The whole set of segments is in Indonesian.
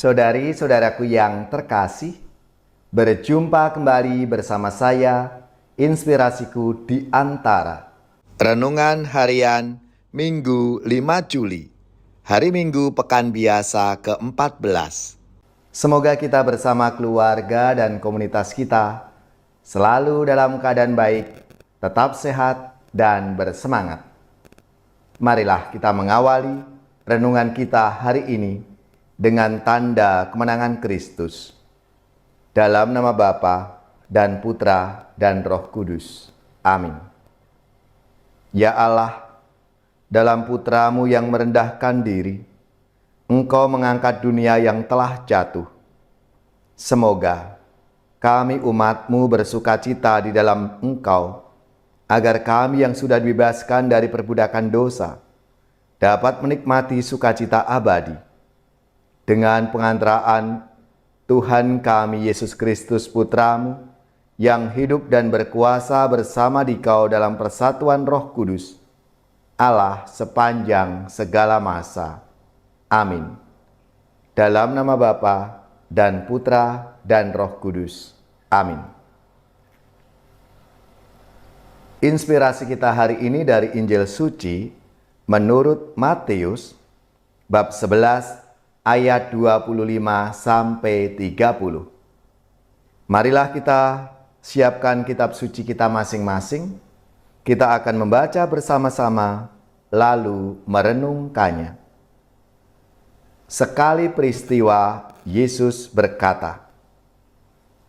Saudari-saudaraku yang terkasih, berjumpa kembali bersama saya, Inspirasiku di Antara. Renungan Harian Minggu 5 Juli, hari Minggu Pekan Biasa ke-14. Semoga kita bersama keluarga dan komunitas kita selalu dalam keadaan baik, tetap sehat dan bersemangat. Marilah kita mengawali renungan kita hari ini dengan tanda kemenangan Kristus. Dalam nama Bapa dan Putra dan Roh Kudus. Amin. Ya Allah, dalam Putra-Mu yang merendahkan diri, Engkau mengangkat dunia yang telah jatuh. Semoga kami umat-Mu bersukacita di dalam Engkau, agar kami yang sudah dibebaskan dari perbudakan dosa dapat menikmati sukacita abadi dengan pengantaraan Tuhan kami Yesus Kristus Putra-Mu, yang hidup dan berkuasa bersama Dikau dalam persatuan Roh Kudus, Allah sepanjang segala masa. Amin. Dalam nama Bapa dan Putra dan Roh Kudus. Amin. Inspirasi kita hari ini dari Injil Suci menurut Matius, bab 11, ayat 25 sampai 30. Marilah kita siapkan kitab suci kita masing-masing. Kita akan membaca bersama-sama lalu merenungkannya. Sekali peristiwa, Yesus berkata,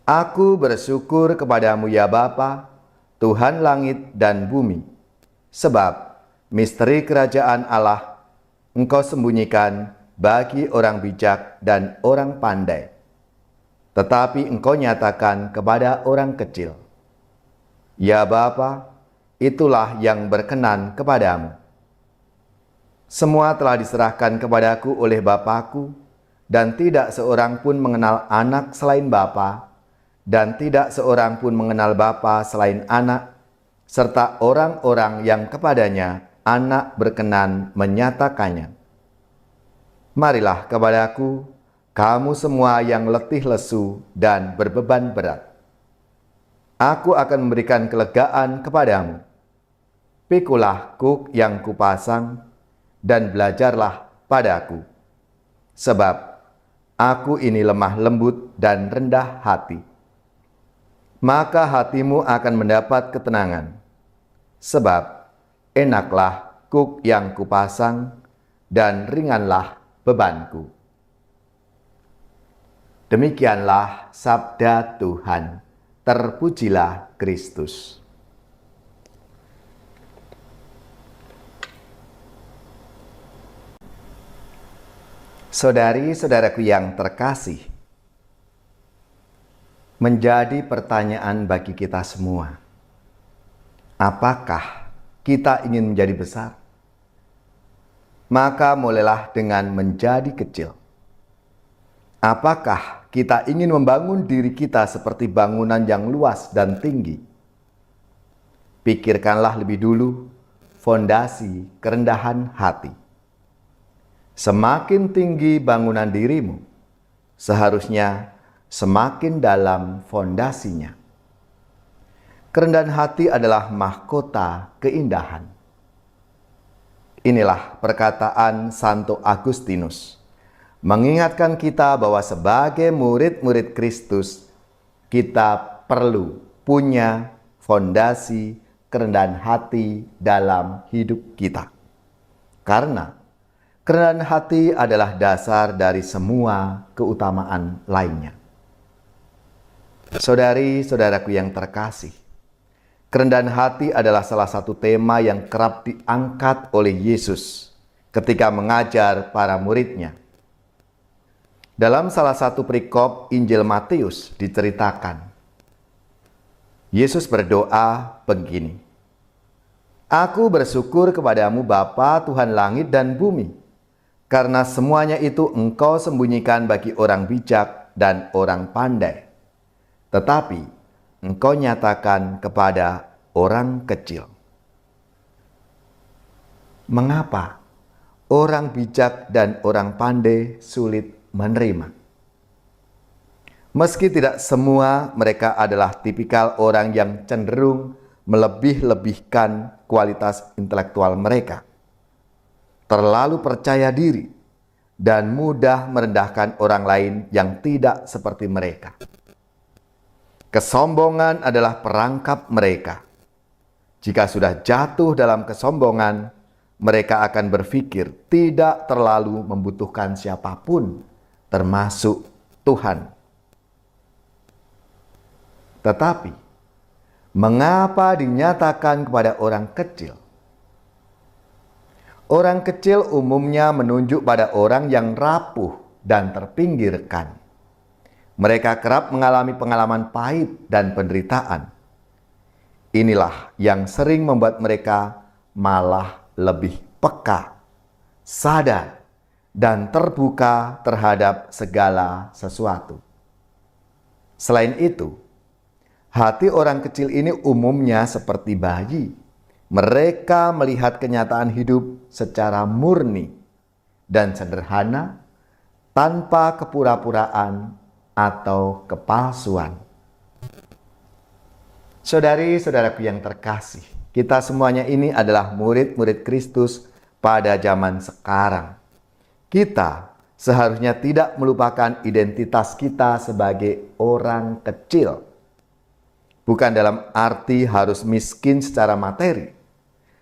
"Aku bersyukur kepadamu ya Bapa, Tuhan langit dan bumi, sebab misteri kerajaan Allah Engkau sembunyikan bagi orang bijak dan orang pandai, tetapi Engkau nyatakan kepada orang kecil. Ya Bapa, itulah yang berkenan kepadamu. Semua telah diserahkan kepadaku oleh Bapa-Ku, dan tidak seorang pun mengenal anak selain Bapa, dan tidak seorang pun mengenal Bapa selain anak, serta orang-orang yang kepadanya anak berkenan menyatakannya. Marilah kepadaku, kamu semua yang letih lesu dan berbeban berat. Aku akan memberikan kelegaan kepadamu. Pikulah kuk yang kupasang, dan belajarlah padaku. Sebab aku ini lemah lembut dan rendah hati. Maka hatimu akan mendapat ketenangan. Sebab enaklah kuk yang kupasang, dan ringanlah bebanku." Demikianlah sabda Tuhan. Terpujilah Kristus. Saudari-saudaraku yang terkasih, menjadi pertanyaan bagi kita semua. Apakah kita ingin menjadi besar? Maka mulailah dengan menjadi kecil. Apakah kita ingin membangun diri kita seperti bangunan yang luas dan tinggi? Pikirkanlah lebih dulu fondasi kerendahan hati. Semakin tinggi bangunan dirimu, seharusnya semakin dalam fondasinya. Kerendahan hati adalah mahkota keindahan. Inilah perkataan Santo Agustinus, mengingatkan kita bahwa sebagai murid-murid Kristus, kita perlu punya fondasi kerendahan hati dalam hidup kita. Karena kerendahan hati adalah dasar dari semua keutamaan lainnya. Saudari-saudaraku yang terkasih, kerendahan hati adalah salah satu tema yang kerap diangkat oleh Yesus ketika mengajar para muridnya. Dalam salah satu perikop Injil Matius diceritakan, Yesus berdoa begini, "Aku bersyukur kepadamu Bapa Tuhan langit dan bumi, karena semuanya itu Engkau sembunyikan bagi orang bijak dan orang pandai, tetapi Engkau nyatakan kepada orang kecil." Mengapa orang bijak dan orang pandai sulit menerima? Meski tidak semua mereka adalah tipikal orang yang cenderung melebih-lebihkan kualitas intelektual mereka, terlalu percaya diri, dan mudah merendahkan orang lain yang tidak seperti mereka. Kesombongan adalah perangkap mereka. Jika sudah jatuh dalam kesombongan, mereka akan berpikir tidak terlalu membutuhkan siapapun, termasuk Tuhan. Tetapi, mengapa dinyatakan kepada orang kecil? Orang kecil umumnya menunjuk pada orang yang rapuh dan terpinggirkan. Mereka kerap mengalami pengalaman pahit dan penderitaan. Inilah yang sering membuat mereka malah lebih peka, sadar, dan terbuka terhadap segala sesuatu. Selain itu, hati orang kecil ini umumnya seperti bayi. Mereka melihat kenyataan hidup secara murni dan sederhana, tanpa kepura-puraan atau kepalsuan. Saudari-saudaraku yang terkasih, kita semuanya ini adalah murid-murid Kristus pada zaman sekarang. Kita seharusnya tidak melupakan identitas kita sebagai orang kecil. Bukan dalam arti harus miskin secara materi,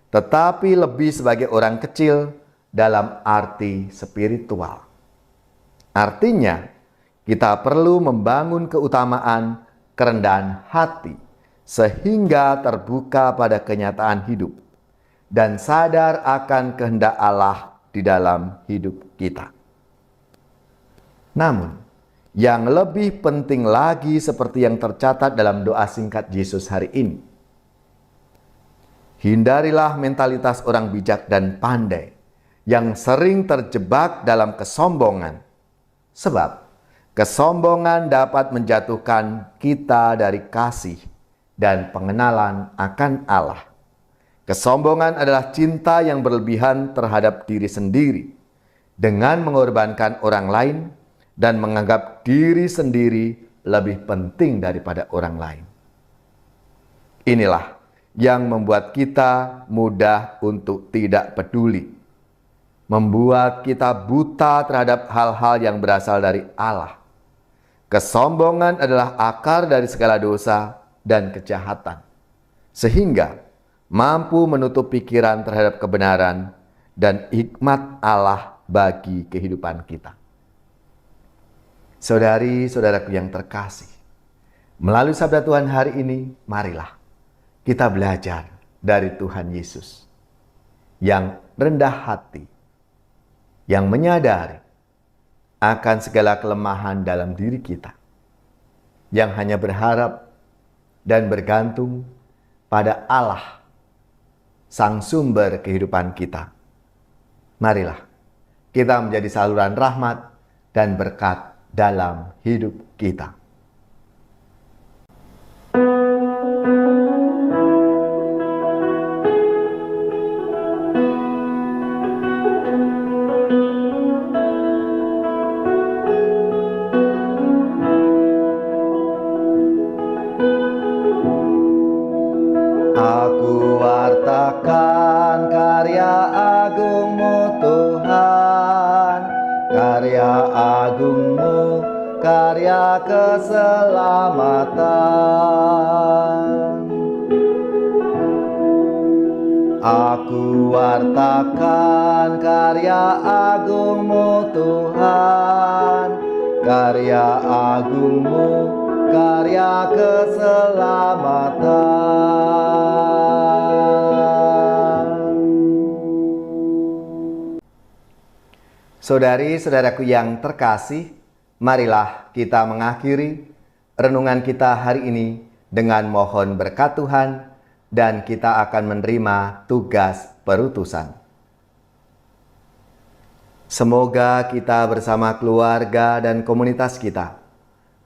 tetapi lebih sebagai orang kecil dalam arti spiritual. Artinya, kita perlu membangun keutamaan kerendahan hati sehingga terbuka pada kenyataan hidup dan sadar akan kehendak Allah di dalam hidup kita. Namun, yang lebih penting lagi seperti yang tercatat dalam doa singkat Yesus hari ini. Hindarilah mentalitas orang bijak dan pandai yang sering terjebak dalam kesombongan. Sebab, kesombongan dapat menjatuhkan kita dari kasih dan pengenalan akan Allah. Kesombongan adalah cinta yang berlebihan terhadap diri sendiri dengan mengorbankan orang lain dan menganggap diri sendiri lebih penting daripada orang lain. Inilah yang membuat kita mudah untuk tidak peduli, membuat kita buta terhadap hal-hal yang berasal dari Allah. Kesombongan adalah akar dari segala dosa dan kejahatan, sehingga mampu menutup pikiran terhadap kebenaran dan hikmat Allah bagi kehidupan kita. Saudari-saudaraku yang terkasih, melalui sabda Tuhan hari ini, marilah kita belajar dari Tuhan Yesus yang rendah hati, yang menyadari akan segala kelemahan dalam diri kita, yang hanya berharap dan bergantung pada Allah, Sang Sumber kehidupan kita. Marilah kita menjadi saluran rahmat dan berkat dalam hidup kita. Aku wartakan karya agung-Mu Tuhan, karya agung-Mu, karya keselamatan. Aku wartakan karya agung-Mu Tuhan, karya agung-Mu, karya keselamatan. Saudari-saudaraku yang terkasih, marilah kita mengakhiri renungan kita hari ini dengan mohon berkat Tuhan dan kita akan menerima tugas perutusan. Semoga kita bersama keluarga dan komunitas kita,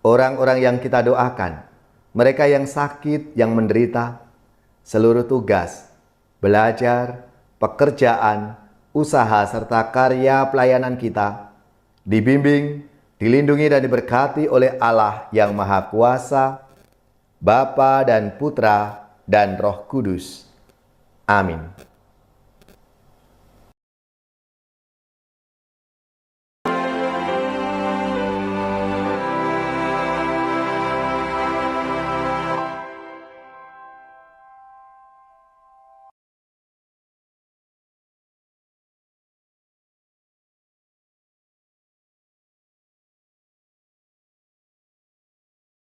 orang-orang yang kita doakan, mereka yang sakit, yang menderita, seluruh tugas, belajar, pekerjaan, usaha serta karya pelayanan kita dibimbing, dilindungi dan diberkati oleh Allah yang Maha Kuasa, Bapa dan Putra dan Roh Kudus. Amin.